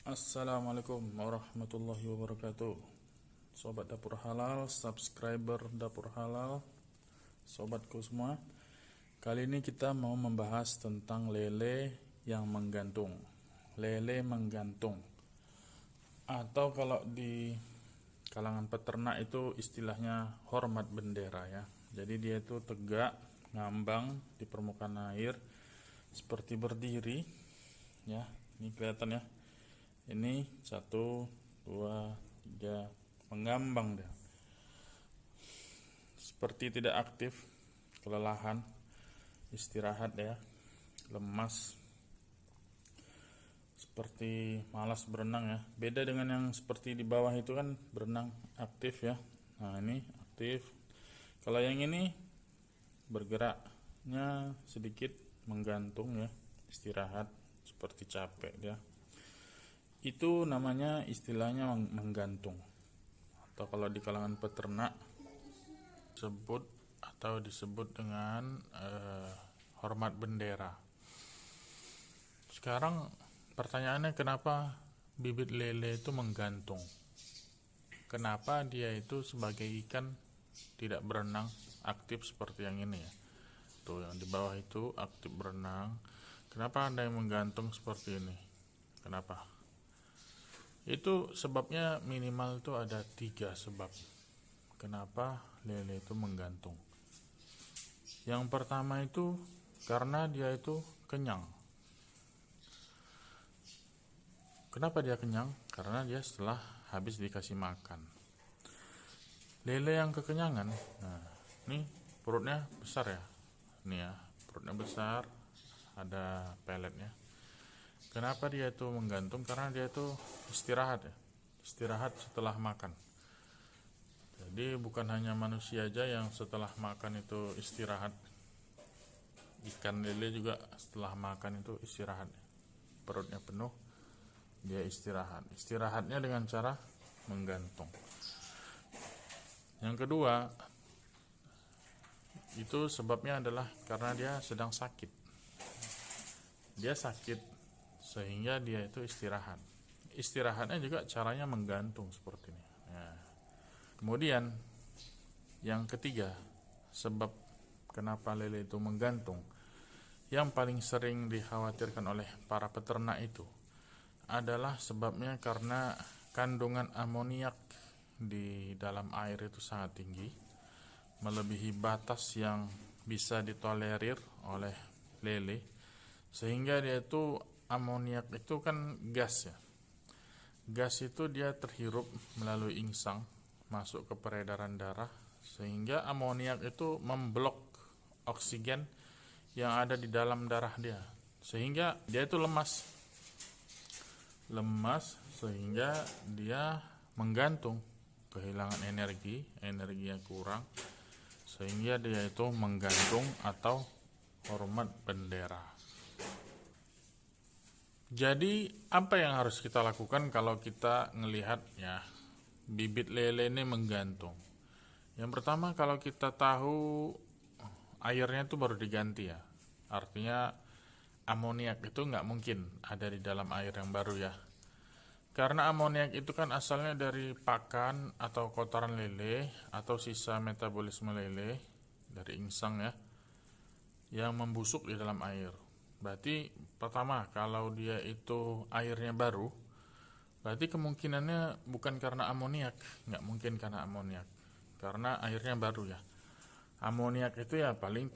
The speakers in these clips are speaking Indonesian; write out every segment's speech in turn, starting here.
Assalamualaikum warahmatullahi wabarakatuh. Sobat Dapur Halal, subscriber Dapur Halal, sobatku semua. Kali ini kita mau membahas tentang lele yang menggantung. Lele menggantung, atau kalau di kalangan peternak itu istilahnya hormat bendera ya. Jadi dia itu tegak, ngambang di permukaan air seperti berdiri ya. Ini kelihatan ya. Ini 1, 2, 3, mengambang dia. Seperti tidak aktif, kelelahan, istirahat ya, lemas, seperti malas berenang ya. Beda dengan yang seperti di bawah itu kan berenang aktif ya. Nah ini aktif. Kalau yang ini bergeraknya sedikit menggantung ya, istirahat, seperti capek dia. Itu namanya istilahnya menggantung, atau kalau di kalangan peternak disebut dengan hormat bendera. Sekarang pertanyaannya, kenapa bibit lele itu menggantung? Kenapa dia itu sebagai ikan tidak berenang aktif seperti yang ini ya? Tuh yang di bawah itu aktif berenang. Kenapa ada yang menggantung seperti ini? Kenapa? Itu sebabnya minimal itu ada 3 sebab kenapa lele itu menggantung. Yang pertama itu karena dia itu kenyang. Kenapa dia kenyang? Karena dia setelah habis dikasih makan. Lele yang kekenyangan, nah ini perutnya besar ya, ini ya perutnya besar, ada peletnya. Kenapa dia itu menggantung? Karena dia itu istirahat ya, istirahat setelah makan. Jadi bukan hanya manusia aja yang setelah makan itu istirahat, ikan lele juga setelah makan itu istirahat. Perutnya penuh, dia istirahat. Istirahatnya dengan cara menggantung. Yang kedua, itu sebabnya adalah karena dia sedang sakit. Dia sakit sehingga dia itu istirahat. Istirahatnya juga caranya menggantung seperti ini ya. Kemudian yang ketiga, sebab kenapa lele itu menggantung, yang paling sering dikhawatirkan oleh para peternak itu adalah sebabnya karena kandungan amoniak di dalam air itu sangat tinggi, melebihi batas yang bisa ditolerir oleh lele, sehingga dia itu, amoniak itu kan gas ya. Gas itu dia terhirup melalui insang, masuk ke peredaran darah, sehingga amoniak itu memblok oksigen yang ada di dalam darah dia, sehingga dia itu lemas sehingga dia menggantung, kehilangan energi yang kurang, sehingga dia itu menggantung atau hormat bendera. Jadi apa yang harus kita lakukan kalau kita ngelihat ya bibit lele ini menggantung? Yang pertama, kalau kita tahu airnya itu baru diganti ya, artinya amoniak itu nggak mungkin ada di dalam air yang baru ya, karena amoniak itu kan asalnya dari pakan atau kotoran lele atau sisa metabolisme lele dari insang ya, yang membusuk di dalam air. Berarti pertama, kalau dia itu airnya baru, berarti kemungkinannya bukan karena amoniak, nggak mungkin karena amoniak, karena airnya baru ya. Amoniak itu ya paling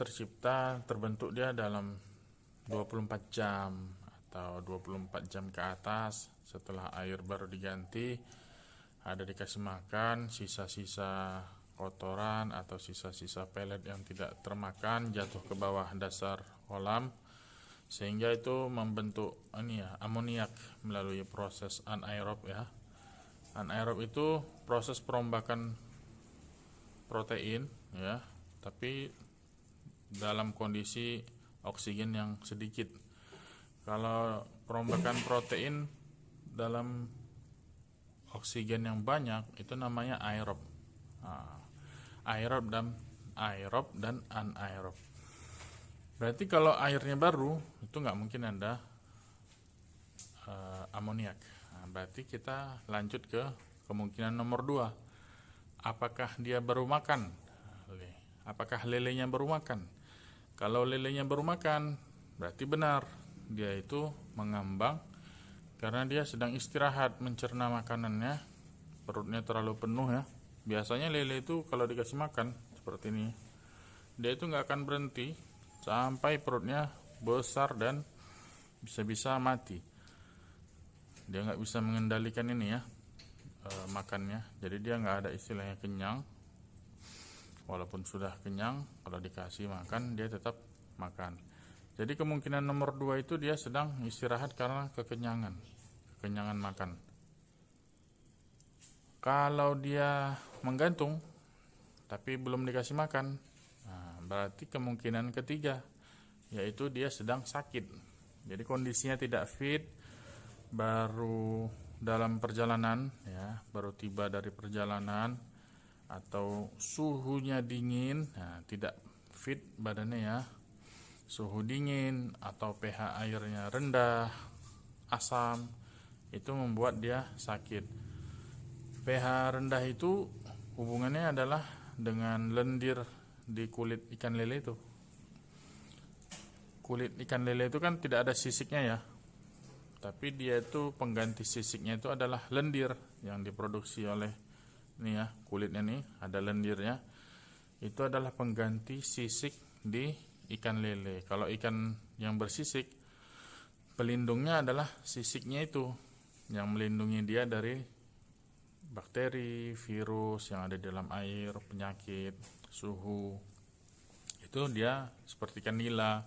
terbentuk dia dalam 24 jam atau 24 jam ke atas setelah air baru diganti, ada dikasih makan, sisa-sisa kotoran atau sisa-sisa pelet yang tidak termakan jatuh ke bawah dasar kolam, sehingga itu membentuk amoniak melalui proses anaerob ya. Anaerob itu proses perombakan protein ya, tapi dalam kondisi oksigen yang sedikit. Kalau perombakan protein dalam oksigen yang banyak itu namanya aerob. Aerob dan anaerob. Berarti kalau airnya baru itu nggak mungkin ada amoniak. Nah, berarti kita lanjut ke kemungkinan nomor 2. Apakah dia baru makan? Apakah lelenya baru makan? Kalau lelenya baru makan, berarti benar, dia itu mengambang karena dia sedang istirahat mencerna makanannya, perutnya terlalu penuh ya. Biasanya lele itu kalau dikasih makan seperti ini, dia itu nggak akan berhenti sampai perutnya besar dan bisa-bisa mati. Dia nggak bisa mengendalikan ini ya, makannya. Jadi dia nggak ada istilahnya kenyang. Walaupun sudah kenyang, kalau dikasih makan dia tetap makan. Jadi kemungkinan nomor 2 itu dia sedang istirahat karena kekenyangan makan. Kalau dia menggantung tapi belum dikasih makan, nah, berarti kemungkinan ketiga, yaitu dia sedang sakit. Jadi kondisinya tidak fit, baru dalam perjalanan ya, baru tiba dari perjalanan, atau suhunya dingin, nah, tidak fit badannya ya, suhu dingin atau pH airnya rendah, asam, itu membuat dia sakit. pH rendah itu hubungannya adalah dengan lendir di kulit ikan lele itu. Kulit ikan lele itu kan tidak ada sisiknya ya, tapi dia itu pengganti sisiknya itu adalah lendir yang diproduksi oleh ini ya, kulitnya nih ada lendirnya. Itu adalah pengganti sisik di ikan lele. Kalau ikan yang bersisik, pelindungnya adalah sisiknya itu yang melindungi dia dari bakteri, virus yang ada di dalam air, penyakit, suhu. Itu dia seperti ikan nila.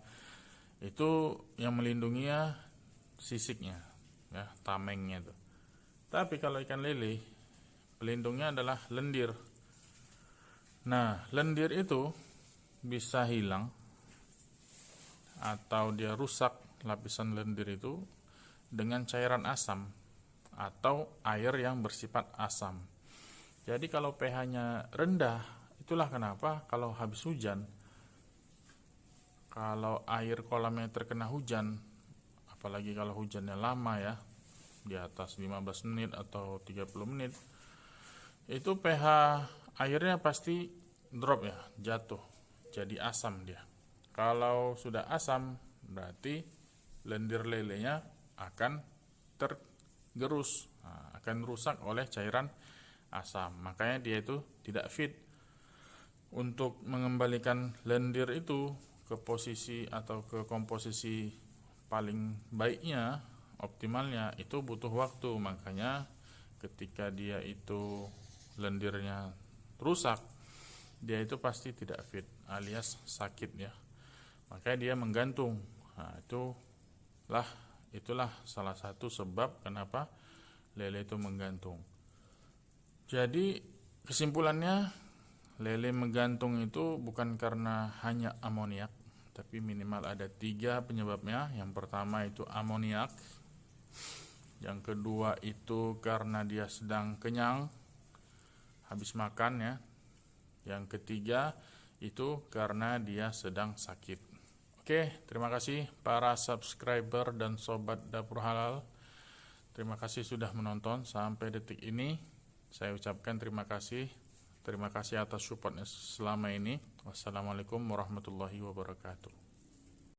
Itu yang melindunginya sisiknya ya, tamengnya itu. Tapi kalau ikan lele, pelindungnya adalah lendir. Nah, lendir itu bisa hilang atau dia rusak, lapisan lendir itu, dengan cairan asam atau air yang bersifat asam. Jadi kalau pH-nya rendah, itulah kenapa kalau habis hujan, kalau air kolamnya terkena hujan, apalagi kalau hujannya lama ya, di atas 15 menit atau 30 menit, itu pH airnya pasti drop ya, jatuh, jadi asam dia. Kalau sudah asam, berarti lendir lelenya akan tergerus, akan rusak oleh cairan asam. Makanya dia itu tidak fit. Untuk mengembalikan lendir itu ke posisi atau ke komposisi paling baiknya, optimalnya, itu butuh waktu. Makanya ketika dia itu lendirnya rusak, dia itu pasti tidak fit alias sakit ya. Makanya dia menggantung. Nah, itulah salah satu sebab kenapa lele itu menggantung. Jadi kesimpulannya, lele menggantung itu bukan karena hanya amoniak, tapi minimal ada 3 penyebabnya. Yang pertama itu amoniak, yang kedua itu karena dia sedang kenyang habis makan ya, yang ketiga itu karena dia sedang sakit. Oke, terima kasih para subscriber dan sobat Dapur Halal. Terima kasih sudah menonton sampai detik ini. Saya ucapkan terima kasih. Terima kasih atas supportnya selama ini. Wassalamualaikum warahmatullahi wabarakatuh.